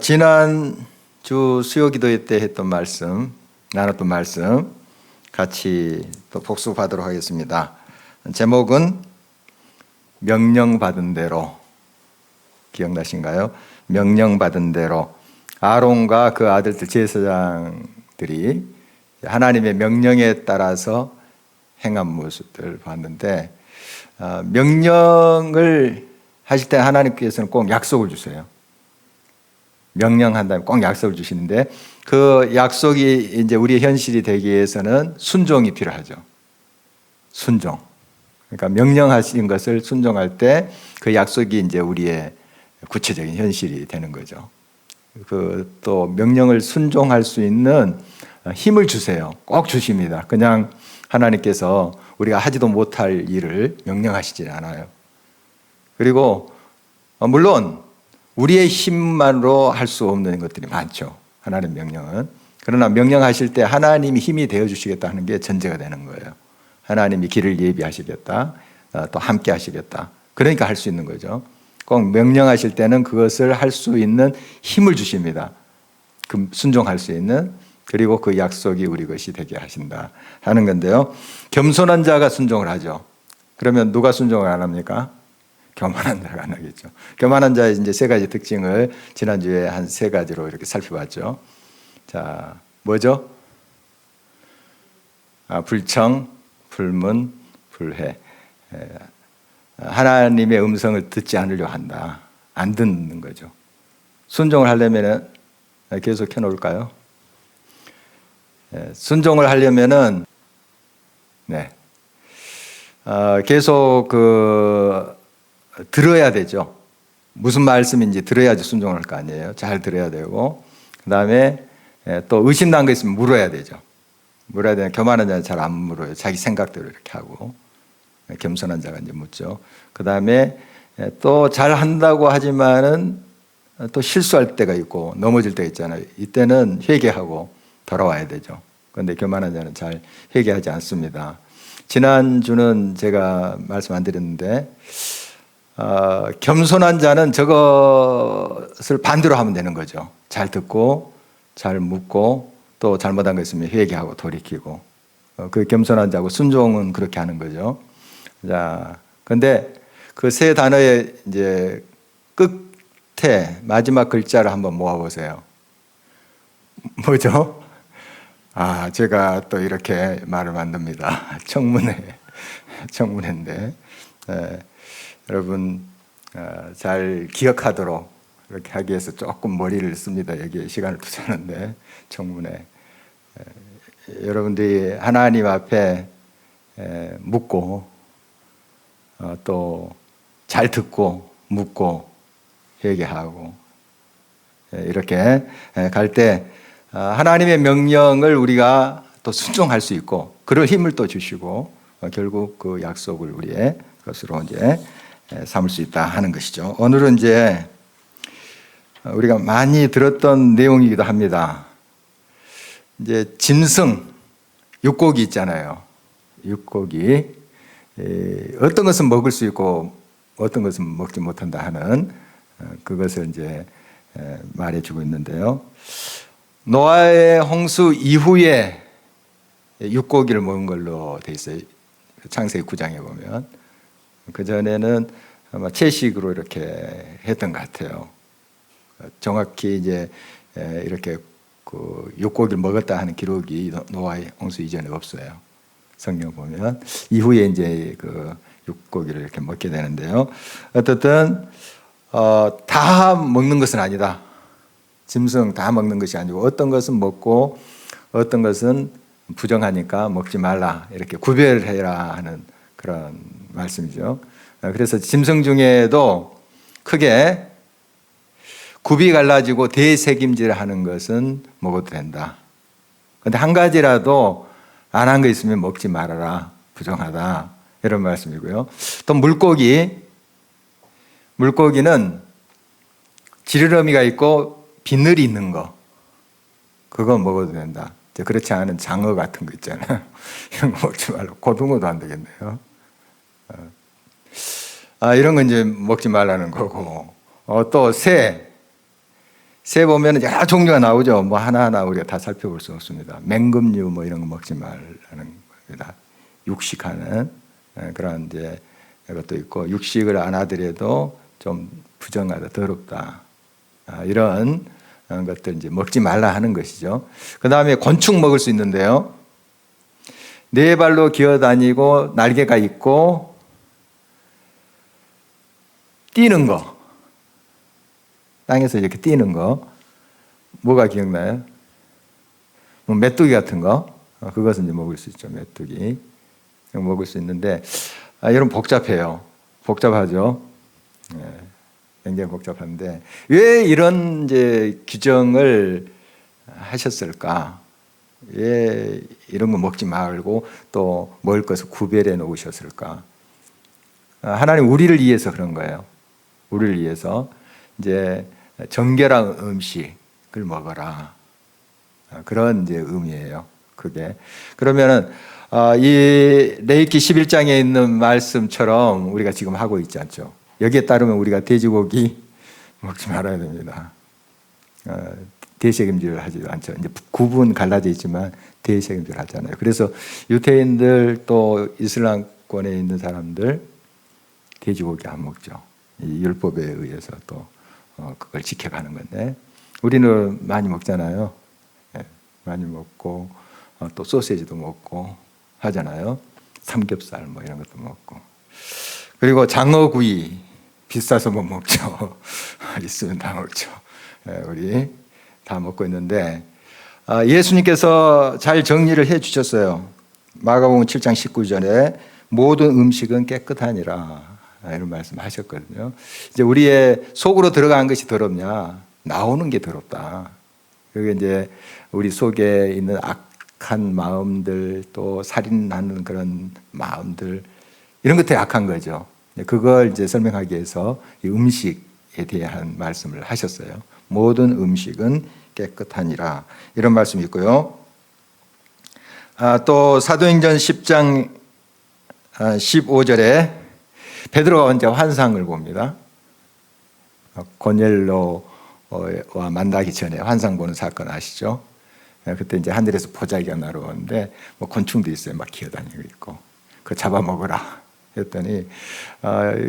지난주 수요기도회 때 했던 말씀, 나눴던 말씀 같이 또 복습하도록 하겠습니다. 제목은 명령받은 대로. 기억나신가요? 명령받은 대로. 아론과 그 아들들 제사장들이 하나님의 명령에 따라서 행한 모습들을 봤는데, 명령을 하실 때 하나님께서는 꼭 약속을 주세요. 명령한다면 꼭 약속을 주시는데, 그 약속이 이제 우리의 현실이 되기 위해서는 순종이 필요하죠. 순종. 그러니까 명령하신 것을 순종할 때 그 약속이 이제 우리의 구체적인 현실이 되는 거죠. 또 명령을 순종할 수 있는 힘을 주세요. 꼭 주십니다. 그냥 하나님께서 우리가 하지도 못할 일을 명령하시지 않아요. 그리고 물론 우리의 힘만으로 할 수 없는 것들이 많죠. 하나님 명령은. 그러나 명령하실 때 하나님이 힘이 되어주시겠다 하는 게 전제가 되는 거예요. 하나님이 길을 예비하시겠다. 또 함께 하시겠다. 그러니까 할 수 있는 거죠. 꼭 명령하실 때는 그것을 할 수 있는 힘을 주십니다. 순종할 수 있는. 그리고 그 약속이 우리 것이 되게 하신다 하는 건데요. 겸손한 자가 순종을 하죠. 그러면 누가 순종을 안 합니까? 교만한 자가 안 하겠죠. 교만한 자의 이제 세 가지 특징을 지난주에 한 세 가지로 이렇게 살펴봤죠. 자, 뭐죠? 불청, 불문, 불해. 하나님의 음성을 듣지 않으려 한다. 안 듣는 거죠. 순종을 하려면은 계속 켜놓을까요? 순종을 하려면은 계속 들어야 되죠. 무슨 말씀인지 들어야지 순종할 거 아니에요. 잘 들어야 되고, 그 다음에 또 의심난 거 있으면 물어야 되죠. 물어야 되는. 교만한 자는 잘 안 물어요. 자기 생각대로 이렇게 하고. 겸손한 자가 이제 묻죠. 그 다음에 또 잘 한다고 하지만은 또 실수할 때가 있고 넘어질 때가 있잖아요. 이때는 회개하고 돌아와야 되죠. 그런데 교만한 자는 잘 회개하지 않습니다. 지난주는 제가 말씀 안 드렸는데, 겸손한 자는 저것을 반대로 하면 되는 거죠. 잘 듣고 잘 묻고 또 잘못한 거 있으면 회개하고 돌이키고. 그 겸손한 자고 순종은 그렇게 하는 거죠. 자, 근데 그 세 단어의 이제 끝에 마지막 글자를 한번 모아보세요. 뭐죠? 제가 또 이렇게 말을 만듭니다. 청문회인데. 여러분 잘 기억하도록 이렇게 하기 위해서 조금 머리를 씁니다. 여기에 시간을 투자하는데. 청문회. 여러분들이 하나님 앞에 묻고 또 잘 듣고 묻고 회개하고 이렇게 갈 때 하나님의 명령을 우리가 또 순종할 수 있고 그럴 힘을 또 주시고 결국 그 약속을 우리의 것으로 이제 삼을 수 있다 하는 것이죠. 오늘은 이제 우리가 많이 들었던 내용이기도 합니다. 이제 짐승, 육고기 있잖아요. 육고기. 어떤 것은 먹을 수 있고 어떤 것은 먹지 못한다 하는 그것을 이제 말해주고 있는데요. 노아의 홍수 이후에 육고기를 먹은 걸로 돼 있어요. 창세기 9장에 보면. 그전에는 아마 채식으로 이렇게 했던 것 같아요. 정확히 이제 이렇게 그 육고기를 먹었다 하는 기록이 노아의 홍수 이전에 없어요. 성경 보면. 이후에 이제 그 육고기를 이렇게 먹게 되는데요. 어쨌든, 다 먹는 것은 아니다. 짐승 다 먹는 것이 아니고 어떤 것은 먹고 어떤 것은 부정하니까 먹지 말라. 이렇게 구별해라 하는 그런 말씀이죠. 그래서 짐승 중에도 크게 굽이 갈라지고 대책임질 하는 것은 먹어도 된다. 그런데 한 가지라도 안 한 거 있으면 먹지 말아라. 부정하다. 이런 말씀이고요. 또 물고기는 지느러미가 있고 비늘이 있는 거. 그거 먹어도 된다. 그렇지 않은 장어 같은 거 있잖아요. 이런 거 먹지 말고. 고등어도 안 되겠네요. 이런 건 이제 먹지 말라는 거고. 또 새. 새 보면 여러 종류가 나오죠. 뭐 하나하나 우리가 다 살펴볼 수 없습니다. 맹금류 뭐 이런 거 먹지 말라는 겁니다. 육식하는 그런 이제 것도 있고, 육식을 안 하더라도 좀 부정하다, 더럽다, 이런 것들 이제 먹지 말라 하는 것이죠. 그 다음에 곤충 먹을 수 있는데요. 네 발로 기어다니고 날개가 있고 뛰는 거, 땅에서 이렇게 뛰는 거, 뭐가 기억나요? 뭐 메뚜기 같은 거, 그것은 이제 먹을 수 있죠. 메뚜기 먹을 수 있는데, 여러분 복잡해요. 복잡하죠. 굉장히 복잡한데 왜 이런 이제 규정을 하셨을까? 왜 이런 거 먹지 말고 또 먹을 것을 구별해 놓으셨을까? 하나님 우리를 위해서 그런 거예요. 우리를 위해서 이제 정결한 음식을 먹어라. 그런 이제 의미예요. 그게. 그러면은 이 레위기 11장에 있는 말씀처럼 우리가 지금 하고 있지 않죠. 여기에 따르면 우리가 돼지고기 먹지 말아야 됩니다. 대책임질을 하지도 않죠. 이제 구분 갈라져 있지만 대책임질 하잖아요. 그래서 유태인들 또 이슬람권에 있는 사람들 돼지고기 안 먹죠. 이 율법에 의해서 또 그걸 지켜가는 건데, 우리는 많이 먹잖아요. 많이 먹고 또 소시지도 먹고 하잖아요. 삼겹살 뭐 이런 것도 먹고. 그리고 장어구이 비싸서 못 먹죠. 있으면 다 먹죠. 우리 다 먹고 있는데, 예수님께서 잘 정리를 해 주셨어요. 마가복음 7장 19절에 모든 음식은 깨끗하니라, 이런 말씀 하셨거든요. 이제 우리의 속으로 들어간 것이 더럽냐? 나오는 게 더럽다. 그게 이제 우리 속에 있는 악한 마음들, 또 살인하는 그런 마음들, 이런 것들이 악한 거죠. 그걸 이제 설명하기 위해서 이 음식에 대한 말씀을 하셨어요. 모든 음식은 깨끗하니라, 이런 말씀이 있고요. 또 사도행전 10장 15절에 베드로가 이제 환상을 봅니다. 고넬료와 만나기 전에 환상 보는 사건 아시죠? 그때 이제 하늘에서 보자기가 날아오는데 뭐 곤충도 있어요. 막 기어다니고 있고, 그거 잡아먹어라 했더니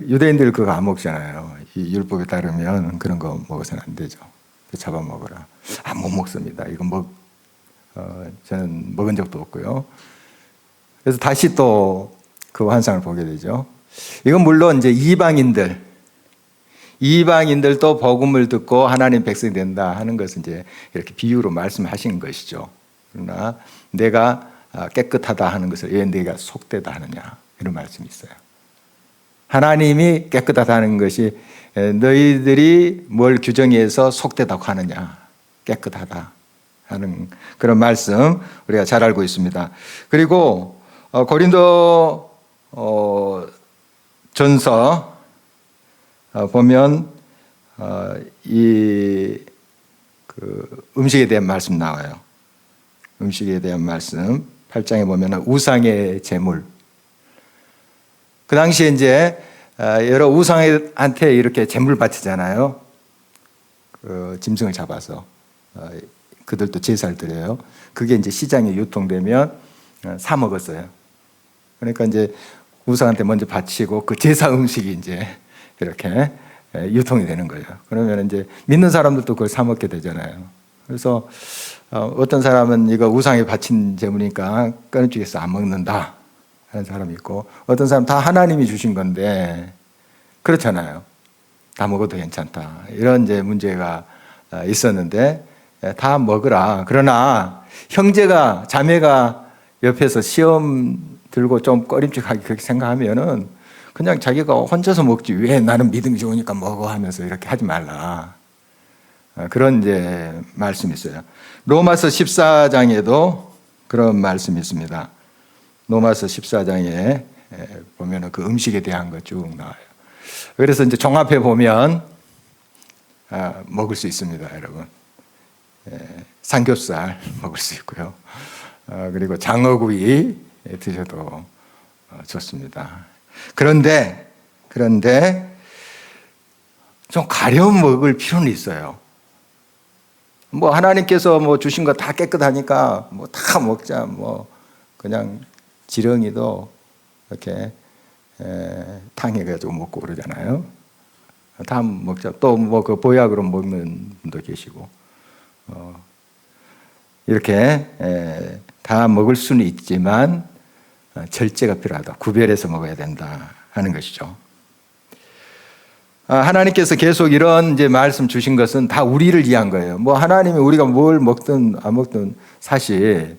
유대인들 그거 안 먹잖아요. 이 율법에 따르면 그런 거 먹어서는 안 되죠. 잡아먹어라. 못 먹습니다. 이거 저는 먹은 적도 없고요. 그래서 다시 또 그 환상을 보게 되죠. 이건 물론 이제 이방인들도 복음을 듣고 하나님 백성이 된다 하는 것은 이제 이렇게 비유로 말씀하신 것이죠. 그러나 내가 깨끗하다 하는 것을 왜 내가 속되다 하느냐, 이런 말씀이 있어요. 하나님이 깨끗하다는 것이 너희들이 뭘 규정해서 속되다고 하느냐, 깨끗하다 하는 그런 말씀 우리가 잘 알고 있습니다. 그리고 고린도 전서 보면 이 음식에 대한 말씀 나와요. 음식에 대한 말씀 8장에 보면 우상의 제물. 그 당시에 이제 여러 우상한테 이렇게 제물 바치잖아요. 그 짐승을 잡아서 그들도 제사를 드려요. 그게 이제 시장에 유통되면 사 먹었어요. 그러니까 이제 우상한테 먼저 바치고 그 제사 음식이 이제 이렇게 유통이 되는 거예요. 그러면 이제 믿는 사람들도 그걸 사 먹게 되잖아요. 그래서 어떤 사람은 이거 우상에 바친 제물이니까 끊어지겠어 안 먹는다 하는 사람이 있고, 어떤 사람 다 하나님이 주신 건데 그렇잖아요. 다 먹어도 괜찮다, 이런 이제 문제가 있었는데 다 먹으라. 그러나 형제가 자매가 옆에서 시험 들고 좀 꺼림칙하게 그렇게 생각하면은 그냥 자기가 혼자서 먹지 왜 나는 믿음이 좋으니까 먹어 하면서 이렇게 하지 말라. 그런 이제 말씀이 있어요. 로마서 14장에도 그런 말씀이 있습니다. 로마서 14장에 보면은 그 음식에 대한 거 쭉 나와요. 그래서 이제 종합해 보면 먹을 수 있습니다, 여러분. 삼겹살 먹을 수 있고요. 그리고 장어구이 드셔도 좋습니다. 그런데 좀 가려 먹을 필요는 있어요. 뭐 하나님께서 뭐 주신 거 다 깨끗하니까 뭐 다 먹자, 뭐 그냥 지렁이도 이렇게 탕해가지고 먹고 그러잖아요. 다 먹자. 또 뭐 그 보약으로 먹는 분도 계시고, 이렇게 다 먹을 수는 있지만 절제가 필요하다. 구별해서 먹어야 된다 하는 것이죠. 하나님께서 계속 이런 이제 말씀 주신 것은 다 우리를 위한 거예요. 뭐 하나님이 우리가 뭘 먹든 안 먹든 사실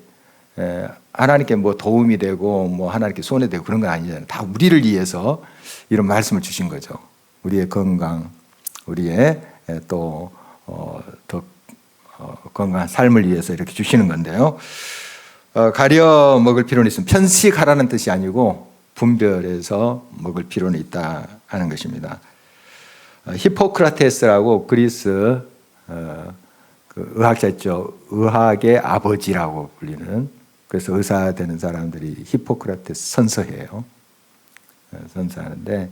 하나님께 뭐 도움이 되고 뭐 하나님께 손해 되고 그런 건 아니잖아요. 다 우리를 위해서 이런 말씀을 주신 거죠. 우리의 건강, 우리의 또 더 건강한 삶을 위해서 이렇게 주시는 건데요. 가려 먹을 필요는 있으면 편식하라는 뜻이 아니고 분별해서 먹을 필요는 있다 하는 것입니다. 히포크라테스라고 그리스 그 의학자 있죠. 의학의 아버지라고 불리는, 그래서 의사 되는 사람들이 히포크라테스 선서해요. 선서하는데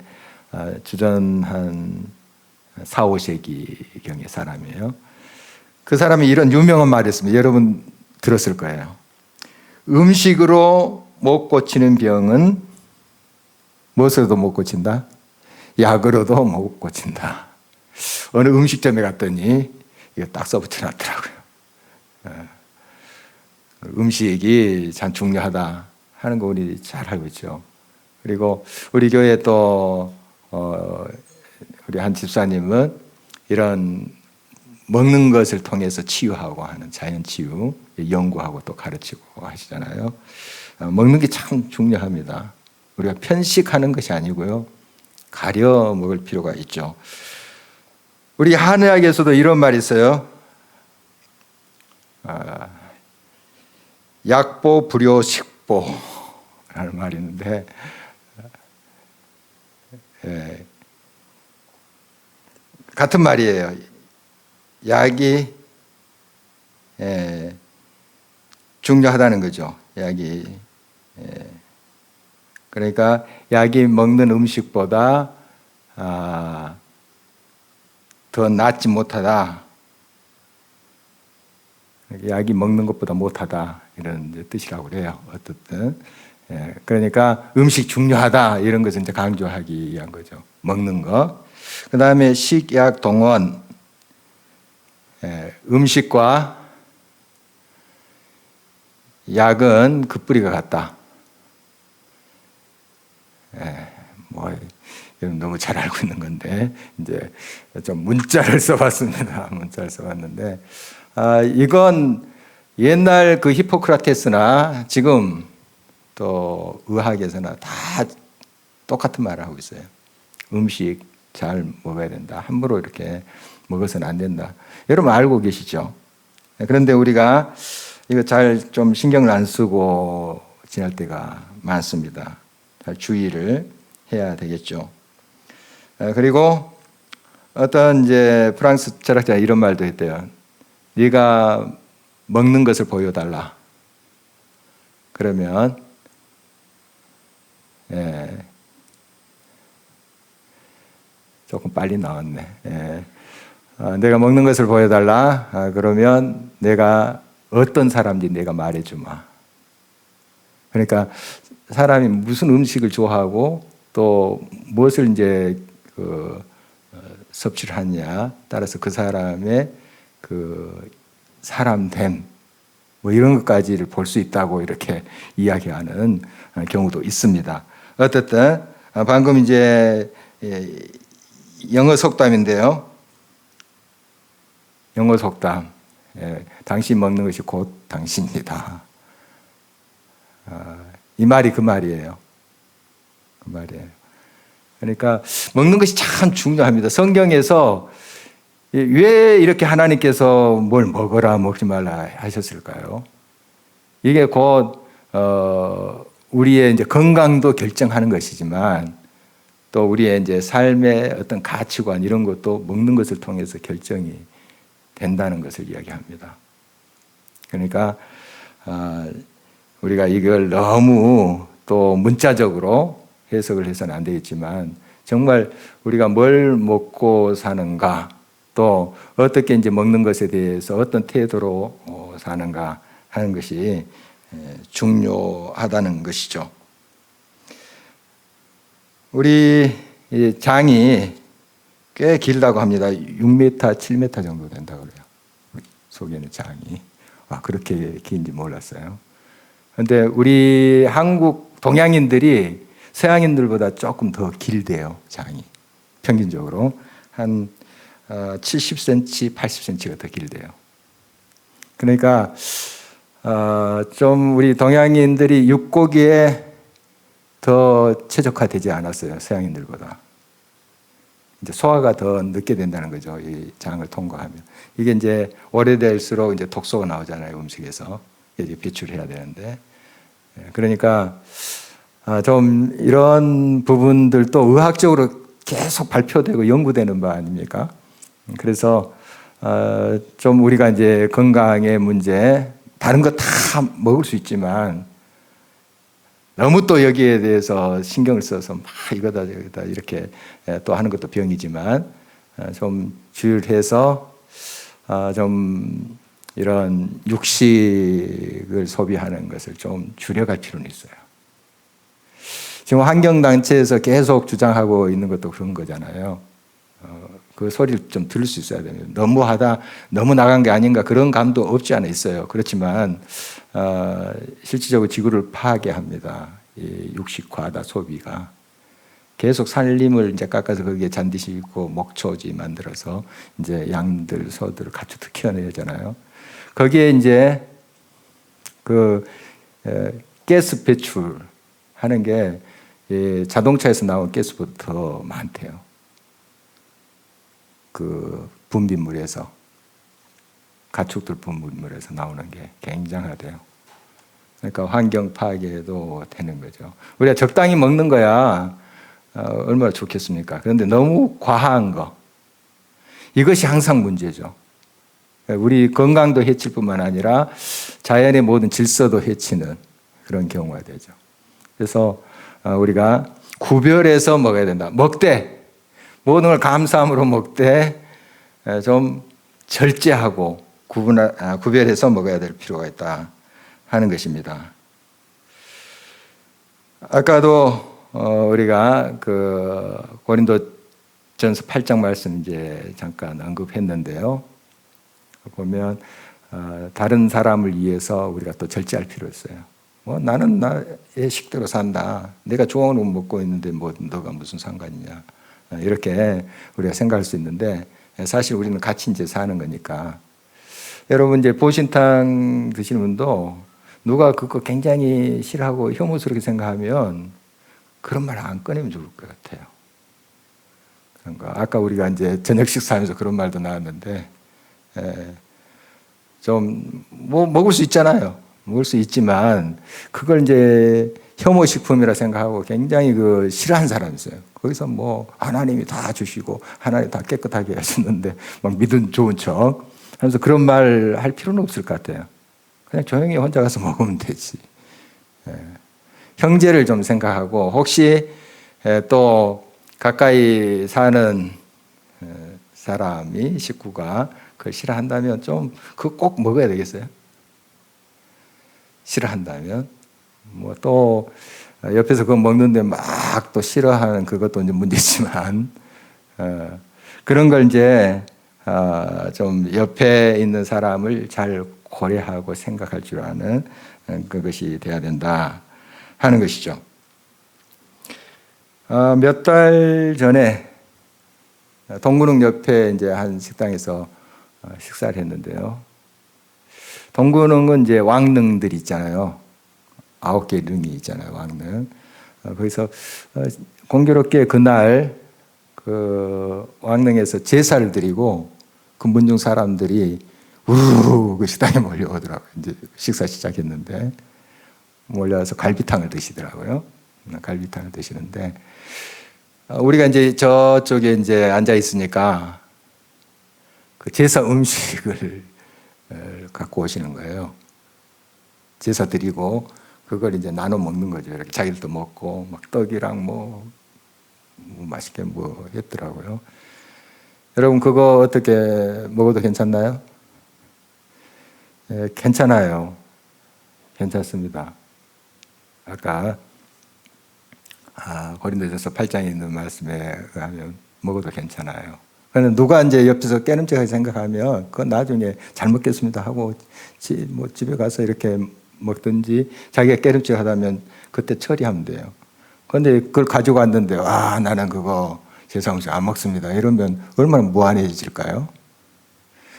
주전 한 4, 5세기경의 사람이에요. 그 사람이 이런 유명한 말이 있습니다. 여러분 들었을 거예요. 음식으로 못 고치는 병은 무엇으로도 못 고친다? 약으로도 못 고친다. 어느 음식점에 갔더니 이거 딱 써붙여 놨더라고요. 음식이 참 중요하다 하는 거 우리 잘 알고 있죠. 그리고 우리 교회 또 우리 한 집사님은 이런 먹는 것을 통해서 치유하고 하는 자연치유 연구하고 또 가르치고 하시잖아요. 먹는 게 참 중요합니다. 우리가 편식하는 것이 아니고요. 가려 먹을 필요가 있죠. 우리 한의학에서도 이런 말이 있어요. 약보 불효 식보라는 말이 있는데 같은 말이에요. 약이 중요하다는 거죠. 약이 그러니까 약이 먹는 음식보다 더 낫지 못하다. 약이 먹는 것보다 못하다 이런 뜻이라고 그래요. 어떻든 그러니까 음식 중요하다 이런 것을 이제 강조하기 위한 거죠. 먹는 거. 그 다음에 식약 동원. 음식과 약은 그 뿌리가 같다. 뭐 너무 잘 알고 있는 건데 이제 좀 문자를 써봤습니다. 문자를 써봤는데 이건 옛날 그 히포크라테스나 지금 또 의학에서나 다 똑같은 말을 하고 있어요. 음식 잘 먹어야 된다. 함부로 이렇게 먹어서는 안 된다. 여러분 알고 계시죠? 그런데 우리가 이거 잘 좀 신경을 안 쓰고 지낼 때가 많습니다. 잘 주의를 해야 되겠죠. 그리고 어떤 이제 프랑스 철학자가 이런 말도 했대요. 네가 먹는 것을 보여달라. 그러면 조금 빨리 나왔네. 내가 먹는 것을 보여달라. 그러면 내가 어떤 사람인지 내가 말해주마. 그러니까 사람이 무슨 음식을 좋아하고 또 무엇을 이제 섭취를 하느냐 따라서 그 사람의 그 사람됨 뭐 이런 것까지를 볼 수 있다고 이렇게 이야기하는 경우도 있습니다. 어쨌든 방금 이제 영어 속담인데요. 영어 속담. 당신 먹는 것이 곧 당신이다. 이 말이 그 말이에요. 그 말이에요. 그러니까 먹는 것이 참 중요합니다. 성경에서 왜 이렇게 하나님께서 뭘 먹어라 먹지 말라 하셨을까요? 이게 곧 우리의 이제 건강도 결정하는 것이지만 또 우리의 이제 삶의 어떤 가치관 이런 것도 먹는 것을 통해서 결정이 된다는 것을 이야기합니다. 그러니까 우리가 이걸 너무 또 문자적으로 해석을 해서는 안 되겠지만 정말 우리가 뭘 먹고 사는가 또 어떻게 이제 먹는 것에 대해서 어떤 태도로 사는가 하는 것이 중요하다는 것이죠. 우리 장이 꽤 길다고 합니다. 6m, 7m 정도 된다고 그래요. 속에 있는 장이. 그렇게 긴지 몰랐어요. 그런데 우리 한국 동양인들이 서양인들보다 조금 더 길대요, 장이. 평균적으로. 한 70cm, 80cm가 더 길대요. 그러니까 좀 우리 동양인들이 육고기에 더 최적화되지 않았어요, 서양인들보다. 이제 소화가 더 늦게 된다는 거죠, 이 장을 통과하면. 이게 이제 오래될수록 이제 독소가 나오잖아요, 음식에서. 이제 배출해야 되는데. 그러니까 좀 이런 부분들도 의학적으로 계속 발표되고 연구되는 바 아닙니까? 그래서 좀 우리가 이제 건강의 문제, 다른 거 다 먹을 수 있지만 너무 또 여기에 대해서 신경을 써서 막 이거다 저거다 이렇게 또 하는 것도 병이지만 좀 주의해서 좀 이런 육식을 소비하는 것을 좀 줄여갈 필요는 있어요. 지금 환경단체에서 계속 주장하고 있는 것도 그런 거잖아요. 그 소리를 좀 들을 수 있어야 돼요. 너무하다, 너무 나간 게 아닌가 그런 감도 없지 않아 있어요. 그렇지만 실질적으로 지구를 파괴합니다. 이 육식 과다 소비가 계속 산림을 이제 깎아서 거기에 잔디 심고 목초지 만들어서 이제 양들, 소들, 가축들 키워내잖아요. 거기에 이제 그 가스 배출하는 게 자동차에서 나온 가스보다 더 많대요. 그 분비물에서 가축들 분비물에서 나오는 게 굉장하대요. 그러니까 환경 파괴도 되는 거죠. 우리가 적당히 먹는 거야 얼마나 좋겠습니까? 그런데 너무 과한 거 이것이 항상 문제죠. 우리 건강도 해칠 뿐만 아니라 자연의 모든 질서도 해치는 그런 경우가 되죠. 그래서 우리가 구별해서 먹어야 된다. 먹되 모든 걸 감사함으로 먹되 좀 절제하고 구별해서 먹어야 될 필요가 있다 하는 것입니다. 아까도 우리가 그 고린도전서 8장 말씀 이제 잠깐 언급했는데요. 보면 다른 사람을 위해서 우리가 또 절제할 필요 있어요. 나는 나의 식대로 산다. 내가 좋아하는 거 먹고 있는데 너가 무슨 상관이냐. 이렇게 우리가 생각할 수 있는데 사실 우리는 같이 이제 사는 거니까. 여러분 이제 보신탕 드시는 분도 누가 그거 굉장히 싫어하고 혐오스럽게 생각하면 그런 말 안 꺼내면 좋을 것 같아요. 그런가. 아까 우리가 이제 저녁 식사하면서 그런 말도 나왔는데 좀 먹을 수 있잖아요. 먹을 수 있지만 그걸 이제 혐오 식품이라 생각하고 굉장히 싫어하는 사람이 있어요. 거기서 하나님이 다 주시고 하나님 다 깨끗하게 하셨는데 막 믿음 좋은 척 하면서 그런 말 할 필요는 없을 것 같아요. 그냥 조용히 혼자 가서 먹으면 되지. 형제를 좀 생각하고 혹시 또 가까이 사는 사람이 식구가 그걸 싫어한다면 좀 그거 꼭 먹어야 되겠어요? 싫어한다면 또 옆에서 그거 먹는데 막 또 싫어하는 그것도 이제 문제지만 그런 걸 이제 좀 옆에 있는 사람을 잘 고려하고 생각할 줄 아는 그것이 돼야 된다 하는 것이죠. 몇 달 전에 동근흥 옆에 이제 한 식당에서 식사를 했는데요. 동근흥은 이제 왕릉들이 있잖아요. 9개 능이 있잖아요, 왕릉. 거기서 공교롭게 그날 그 왕릉에서 제사를 드리고 그 문중 사람들이 우르르 그 식당에 몰려오더라고요. 이제 식사 시작했는데 몰려와서 갈비탕을 드시더라고요. 갈비탕을 드시는데 우리가 이제 저쪽에 이제 앉아 있으니까 그 제사 음식을 갖고 오시는 거예요. 제사 드리고 그걸 이제 나눠 먹는 거죠. 이렇게 자기들도 먹고 막 떡이랑 맛있게 했더라고요. 여러분 그거 어떻게 먹어도 괜찮나요? 예, 괜찮아요. 괜찮습니다. 아까 고린도전서 8장에 있는 말씀에 의하면 먹어도 괜찮아요. 그러나 누가 이제 옆에서 깨름직하게 생각하면 그건 나중에 잘 먹겠습니다 하고 집에 가서 이렇게 먹든지 자기가 깨름직하다면 그때 처리하면 돼요. 그런데 그걸 가지고 왔는데 나는 그거 죄송합니다 안 먹습니다 이러면 얼마나 무안해질까요?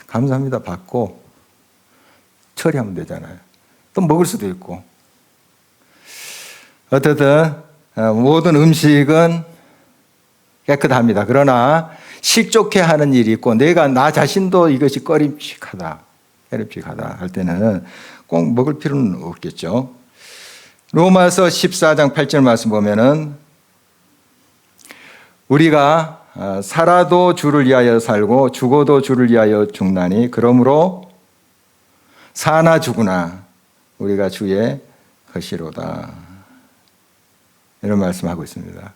감사합니다 받고 처리하면 되잖아요. 또 먹을 수도 있고. 어쨌든 모든 음식은 깨끗합니다. 그러나 실족해 하는 일이 있고 내가 나 자신도 이것이 꺼림칙하다 할 때는 꼭 먹을 필요는 없겠죠. 로마서 14장 8절 말씀 보면은 우리가 살아도 주를 위하여 살고 죽어도 주를 위하여 죽나니 그러므로 사나 죽으나 우리가 주의 것이로다. 이런 말씀하고 있습니다.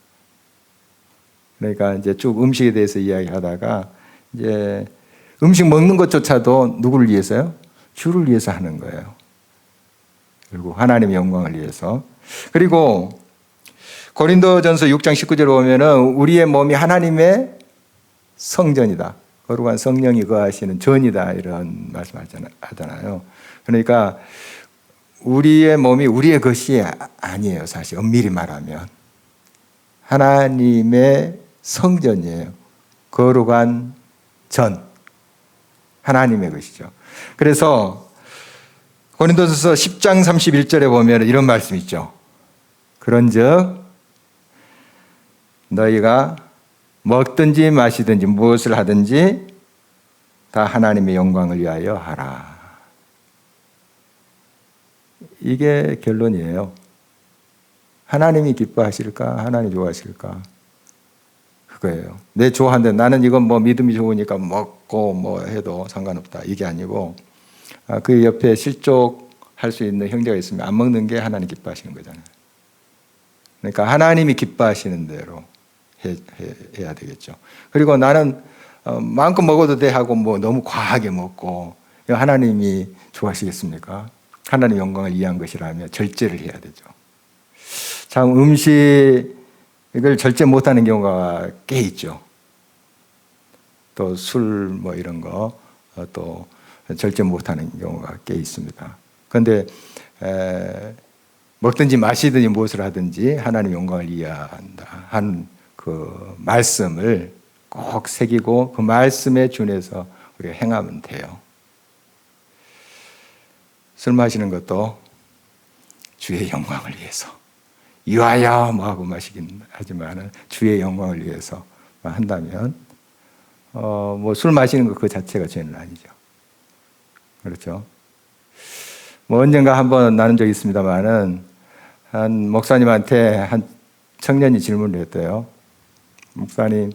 그러니까 이제 쭉 음식에 대해서 이야기하다가 이제 음식 먹는 것조차도 누구를 위해서요? 주를 위해서 하는 거예요. 그리고 하나님의 영광을 위해서. 그리고 고린도전서 6장 19절에 보면은 우리의 몸이 하나님의 성전이다. 거룩한 성령이 거하시는 전이다. 이런 말씀 하잖아요. 그러니까 우리의 몸이 우리의 것이 아니에요. 사실 엄밀히 말하면. 하나님의 성전이에요. 거룩한 전. 하나님의 것이죠. 그래서 고린도전서 10장 31절에 보면 이런 말씀 있죠. 그런즉 너희가 먹든지 마시든지 무엇을 하든지 다 하나님의 영광을 위하여 하라. 이게 결론이에요. 하나님이 기뻐하실까? 하나님이 좋아하실까? 그거예요. 내 좋아하는데 나는 이건 뭐 믿음이 좋으니까 먹고 뭐 해도 상관없다. 이게 아니고 그 옆에 실족할 수 있는 형제가 있으면 안 먹는 게 하나님 기뻐하시는 거잖아요. 그러니까 하나님이 기뻐하시는 대로 해야 되겠죠. 그리고 나는 마음껏 먹어도 돼 하고 뭐 너무 과하게 먹고 하나님이 좋아하시겠습니까? 하나님 영광을 위한 것이라면 절제를 해야 되죠. 참 음식을 절제 못하는 경우가 꽤 있죠. 또 술 뭐 이런 거 또 절제 못하는 경우가 꽤 있습니다. 그런데 먹든지 마시든지 무엇을 하든지 하나님 영광을 위한다 한 그 말씀을 꼭 새기고 그 말씀에 준해서 우리가 행하면 돼요. 술 마시는 것도 주의 영광을 위해서 위하여 뭐 하고 마시긴 하지만 주의 영광을 위해서 한다면 뭐 술 마시는 것 그 자체가 죄는 아니죠. 그렇죠? 뭐 언젠가 한번 나눈 적이 있습니다만은 한 목사님한테 한 청년이 질문을 했대요. 목사님,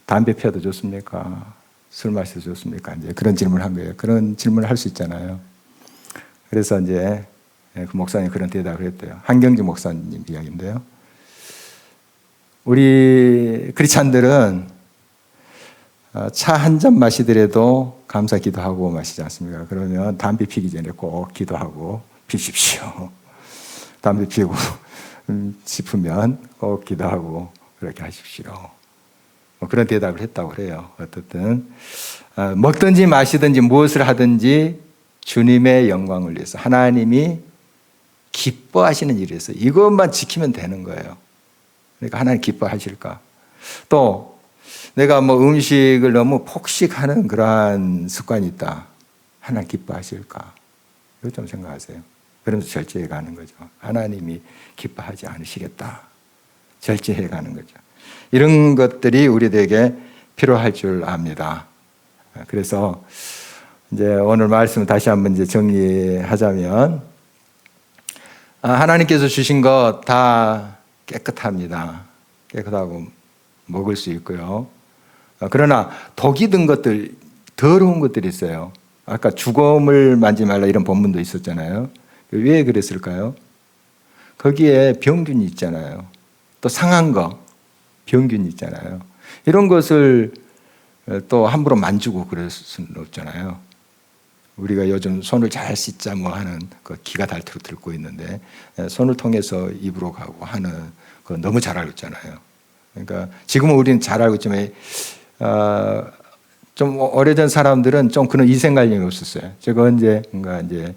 담배 피워도 좋습니까? 술 마셔도 좋습니까? 이제 그런 질문을 한 거예요. 그런 질문을 할 수 있잖아요. 그래서 이제 그 목사님 그런 대답을 했대요. 한경주 목사님 이야기인데요. 우리 크리스찬들은 차 한 잔 마시더라도 감사 기도하고 마시지 않습니까? 그러면 담배 피기 전에 꼭 기도하고 피십시오. 담배 피우고 싶으면 꼭 기도하고 그렇게 하십시오. 뭐 그런 대답을 했다고 그래요. 어쨌든 먹든지 마시든지 무엇을 하든지 주님의 영광을 위해서 하나님이 기뻐하시는 일에서 이것만 지키면 되는 거예요. 그러니까 하나님 기뻐하실까? 또 내가 뭐 음식을 너무 폭식하는 그러한 습관이 있다. 하나님 기뻐하실까? 이거 좀 생각하세요. 그러면서 절제해 가는 거죠. 하나님이 기뻐하지 않으시겠다. 절제해 가는 거죠. 이런 것들이 우리들에게 필요할 줄 압니다. 그래서 이제 오늘 말씀을 다시 한번 이제 정리하자면 하나님께서 주신 것 다 깨끗합니다. 깨끗하고 먹을 수 있고요. 그러나 독이 든 것들, 더러운 것들이 있어요. 아까 주검을 만지지 말라 이런 본문도 있었잖아요. 왜 그랬을까요? 거기에 병균이 있잖아요. 또 상한 거, 병균이 있잖아요. 이런 것을 또 함부로 만지고 그럴 수는 없잖아요. 우리가 요즘 손을 잘 씻자 뭐 하는 그 기가 닳도록 들고 있는데 손을 통해서 입으로 가고 하는 거 너무 잘 알고 있잖아요. 그러니까 지금은 우리는 잘 알고 있지만 좀 오래전 사람들은 좀 그런 이생관념이 없었어요. 제가 언제인가 이제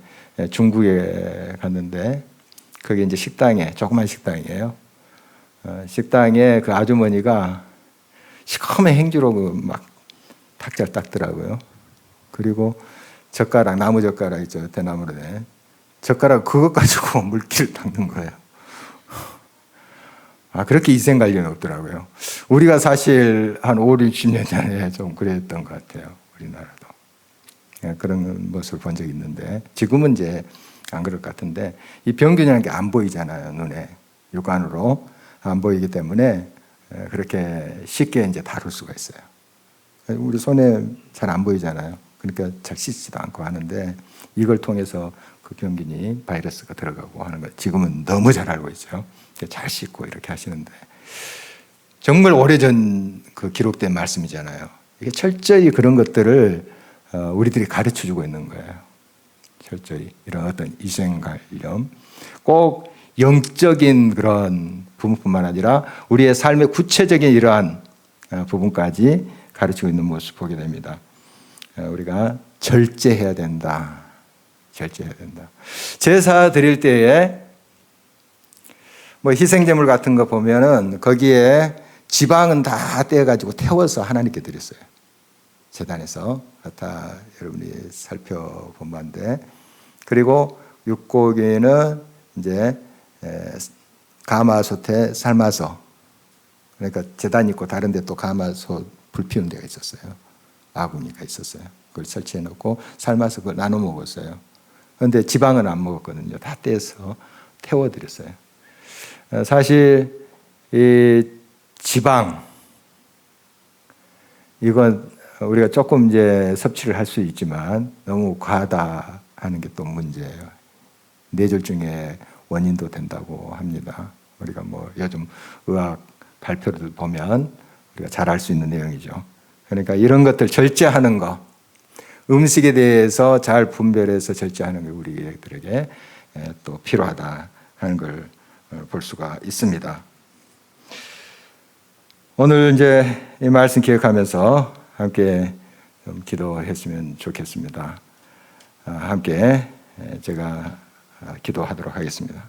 중국에 갔는데 거기 이제 식당에 조그만 식당이에요. 식당에 그 아주머니가 시커먼 행주로 막 탁자를 닦더라고요. 그리고 젓가락, 나무 젓가락 있죠. 대나무로 된 젓가락 그것 가지고 물기를 닦는 거예요. 그렇게 이생관념이 없더라고요. 우리가 사실 한 5, 60년 전에 좀 그랬던 것 같아요. 우리나라도. 그런 모습을 본 적이 있는데 지금은 이제 안 그럴 것 같은데 이 병균이라는 게 안 보이잖아요. 눈에. 육안으로 안 보이기 때문에 그렇게 쉽게 이제 다룰 수가 있어요. 우리 손에 잘 안 보이잖아요. 그러니까 잘 씻지도 않고 하는데 이걸 통해서 그 병균이 바이러스가 들어가고 하는 거 지금은 너무 잘 알고 있죠. 잘 씻고 이렇게 하시는데 정말 오래전 그 기록된 말씀이잖아요. 이게 철저히 그런 것들을 우리들이 가르쳐 주고 있는 거예요. 철저히 이런 어떤 이생관념, 꼭 영적인 그런 부분뿐만 아니라 우리의 삶의 구체적인 이러한 부분까지 가르치고 있는 모습 보게 됩니다. 우리가 절제해야 된다. 절제해야 된다. 제사 드릴 때에 뭐 희생제물 같은 거 보면은 거기에 지방은 다 떼어가지고 태워서 하나님께 드렸어요. 제단에서 다 여러분이 살펴본 바인데, 그리고 육고기는 이제 가마솥에 삶아서, 그러니까 제단 있고 다른데 또 가마솥 불 피우는 데가 있었어요. 아궁이가 있었어요. 그걸 설치해 놓고 삶아서 그걸 나눠 먹었어요. 그런데 지방은 안 먹었거든요. 다 떼서 태워드렸어요. 사실 이 지방 이건 우리가 조금 이제 섭취를 할 수 있지만 너무 과하다 하는 게 또 문제예요. 뇌졸중의 원인도 된다고 합니다. 우리가 뭐 요즘 의학 발표를 보면 우리가 잘 알 수 있는 내용이죠. 그러니까 이런 것들 절제하는 거, 음식에 대해서 잘 분별해서 절제하는 게 우리들에게 또 필요하다 하는 걸 볼 수가 있습니다. 오늘 이제 이 말씀 기억하면서 함께 좀 기도했으면 좋겠습니다. 함께 제가 기도하도록 하겠습니다.